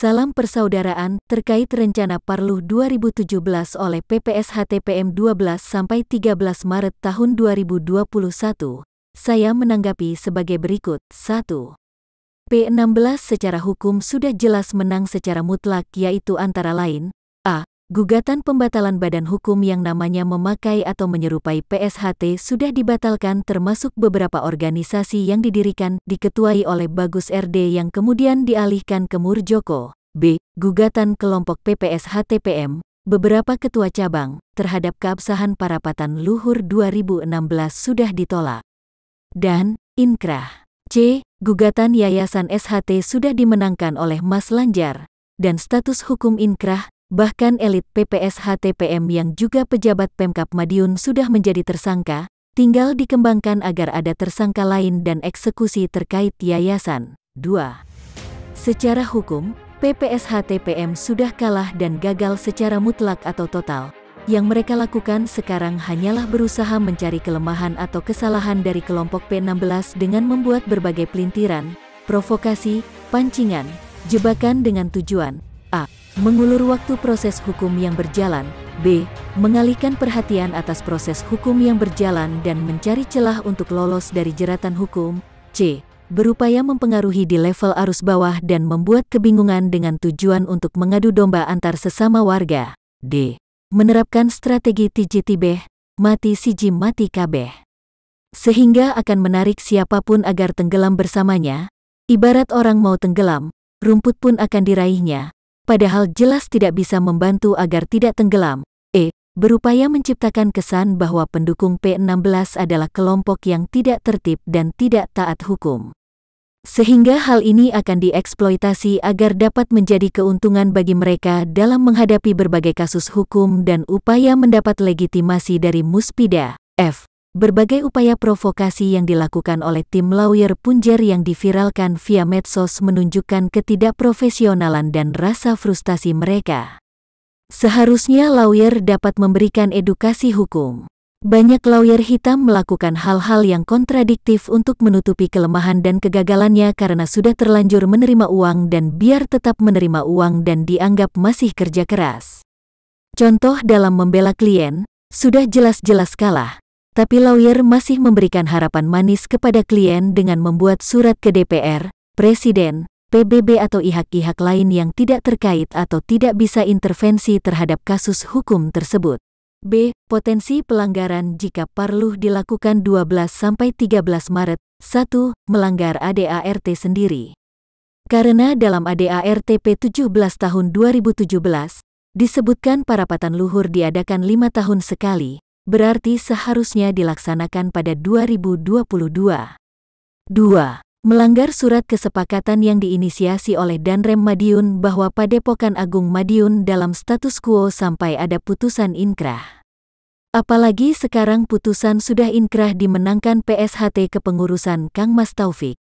Salam persaudaraan terkait rencana Parluh 2017 oleh PPSHTPM 12-13 Maret tahun 2021. Saya menanggapi sebagai berikut. 1. P16 secara hukum sudah jelas menang secara mutlak, yaitu antara lain: A. Gugatan pembatalan badan hukum yang namanya memakai atau menyerupai PSHT sudah dibatalkan, termasuk beberapa organisasi yang didirikan diketuai oleh Bagus RD yang kemudian dialihkan ke Murjoko. B. Gugatan kelompok PPSHTPM, beberapa ketua cabang, terhadap keabsahan Parapatan Luhur 2016 sudah ditolak. Dan inkrah. C. Gugatan Yayasan SHT sudah dimenangkan oleh Mas Lanjar, dan status hukum inkrah. Bahkan elit PPSHTPM yang juga pejabat Pemkab Madiun sudah menjadi tersangka, tinggal dikembangkan agar ada tersangka lain dan eksekusi terkait yayasan. 2. Secara hukum, PPSHTPM sudah kalah dan gagal secara mutlak atau total. Yang mereka lakukan sekarang hanyalah berusaha mencari kelemahan atau kesalahan dari kelompok P16 dengan membuat berbagai pelintiran, provokasi, pancingan, jebakan dengan tujuan: A. Mengulur waktu proses hukum yang berjalan. B. Mengalihkan perhatian atas proses hukum yang berjalan dan mencari celah untuk lolos dari jeratan hukum. C. Berupaya mempengaruhi di level arus bawah dan membuat kebingungan dengan tujuan untuk mengadu domba antar sesama warga. D. Menerapkan strategi tijitibeh, mati siji mati kabeh, sehingga akan menarik siapapun agar tenggelam bersamanya. Ibarat orang mau tenggelam, rumput pun akan diraihnya, padahal jelas tidak bisa membantu agar tidak tenggelam. E. Berupaya menciptakan kesan bahwa pendukung P16 adalah kelompok yang tidak tertib dan tidak taat hukum, sehingga hal ini akan dieksploitasi agar dapat menjadi keuntungan bagi mereka dalam menghadapi berbagai kasus hukum dan upaya mendapat legitimasi dari Muspida. F. Berbagai upaya provokasi yang dilakukan oleh tim lawyer Punjer yang diviralkan via medsos menunjukkan ketidakprofesionalan dan rasa frustasi mereka. Seharusnya lawyer dapat memberikan edukasi hukum. Banyak lawyer hitam melakukan hal-hal yang kontradiktif untuk menutupi kelemahan dan kegagalannya karena sudah terlanjur menerima uang dan biar tetap menerima uang dan dianggap masih kerja keras. Contoh dalam membela klien, sudah jelas-jelas kalah, tapi lawyer masih memberikan harapan manis kepada klien dengan membuat surat ke DPR, Presiden, PBB atau pihak-pihak lain yang tidak terkait atau tidak bisa intervensi terhadap kasus hukum tersebut. B. Potensi pelanggaran jika Parluh dilakukan 12-13 Maret. 1. Melanggar ADART sendiri. Karena dalam ADART P17 tahun 2017, disebutkan Parapatan Luhur diadakan 5 tahun sekali, berarti seharusnya dilaksanakan pada 2022. 2. Melanggar surat kesepakatan yang diinisiasi oleh Danrem Madiun bahwa Padepokan Agung Madiun dalam status quo sampai ada putusan inkrah. Apalagi sekarang putusan sudah inkrah dimenangkan PSHT kepengurusan Kang Mas Taufik.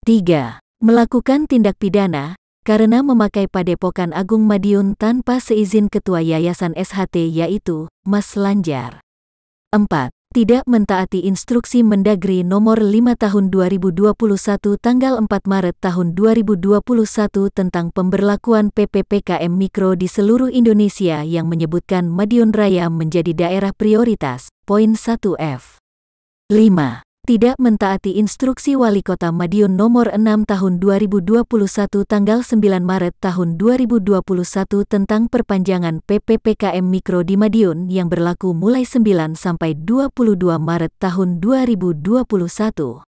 3. Melakukan tindak pidana karena memakai Padepokan Agung Madiun tanpa seizin ketua Yayasan SHT yaitu Mas Lanjar. 4. Tidak mentaati instruksi Mendagri nomor 5 tahun 2021 tanggal 4 Maret tahun 2021 tentang pemberlakuan PPPKM Mikro di seluruh Indonesia yang menyebutkan Madiun Raya menjadi daerah prioritas. Poin 1F. 5. Tidak mentaati instruksi Wali Kota Madiun nomor 6 tahun 2021 tanggal 9 Maret tahun 2021 tentang perpanjangan PPPKM Mikro di Madiun yang berlaku mulai 9 sampai 22 Maret tahun 2021.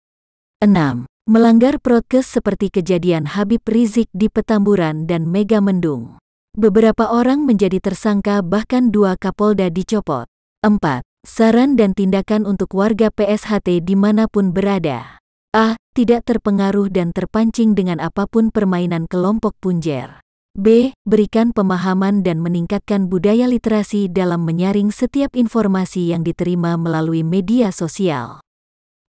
6. Melanggar prokes seperti kejadian Habib Rizik di Petamburan dan Mega Mendung. Beberapa orang menjadi tersangka, bahkan 2 Kapolda dicopot. 4. Saran dan tindakan untuk warga PSHT dimanapun berada. A. Tidak terpengaruh dan terpancing dengan apapun permainan kelompok Punjer. B. Berikan pemahaman dan meningkatkan budaya literasi dalam menyaring setiap informasi yang diterima melalui media sosial.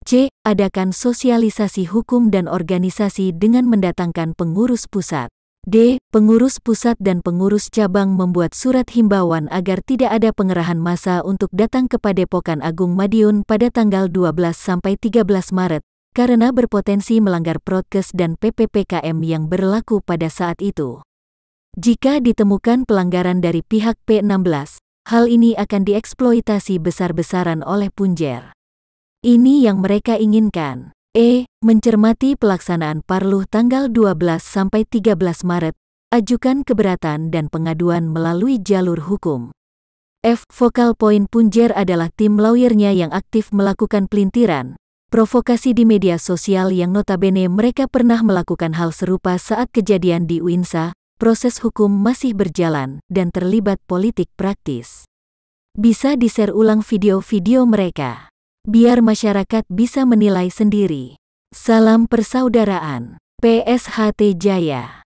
C. Adakan sosialisasi hukum dan organisasi dengan mendatangkan pengurus pusat. D. Pengurus pusat dan pengurus cabang membuat surat himbauan agar tidak ada pengerahan massa untuk datang ke Padepokan Agung Madiun pada tanggal 12-13 Maret, karena berpotensi melanggar prokes dan PPPKM yang berlaku pada saat itu. Jika ditemukan pelanggaran dari pihak P16, hal ini akan dieksploitasi besar-besaran oleh Punjer. Ini yang mereka inginkan. Mencermati pelaksanaan Parluh tanggal 12-13 Maret, ajukan keberatan dan pengaduan melalui jalur hukum. Focal point Punjer adalah tim lawyernya yang aktif melakukan pelintiran, provokasi di media sosial yang notabene mereka pernah melakukan hal serupa saat kejadian di Uinsa. Proses hukum masih berjalan dan terlibat politik praktis. Bisa di-share ulang video-video mereka, biar masyarakat bisa menilai sendiri. Salam persaudaraan, PSHT Jaya.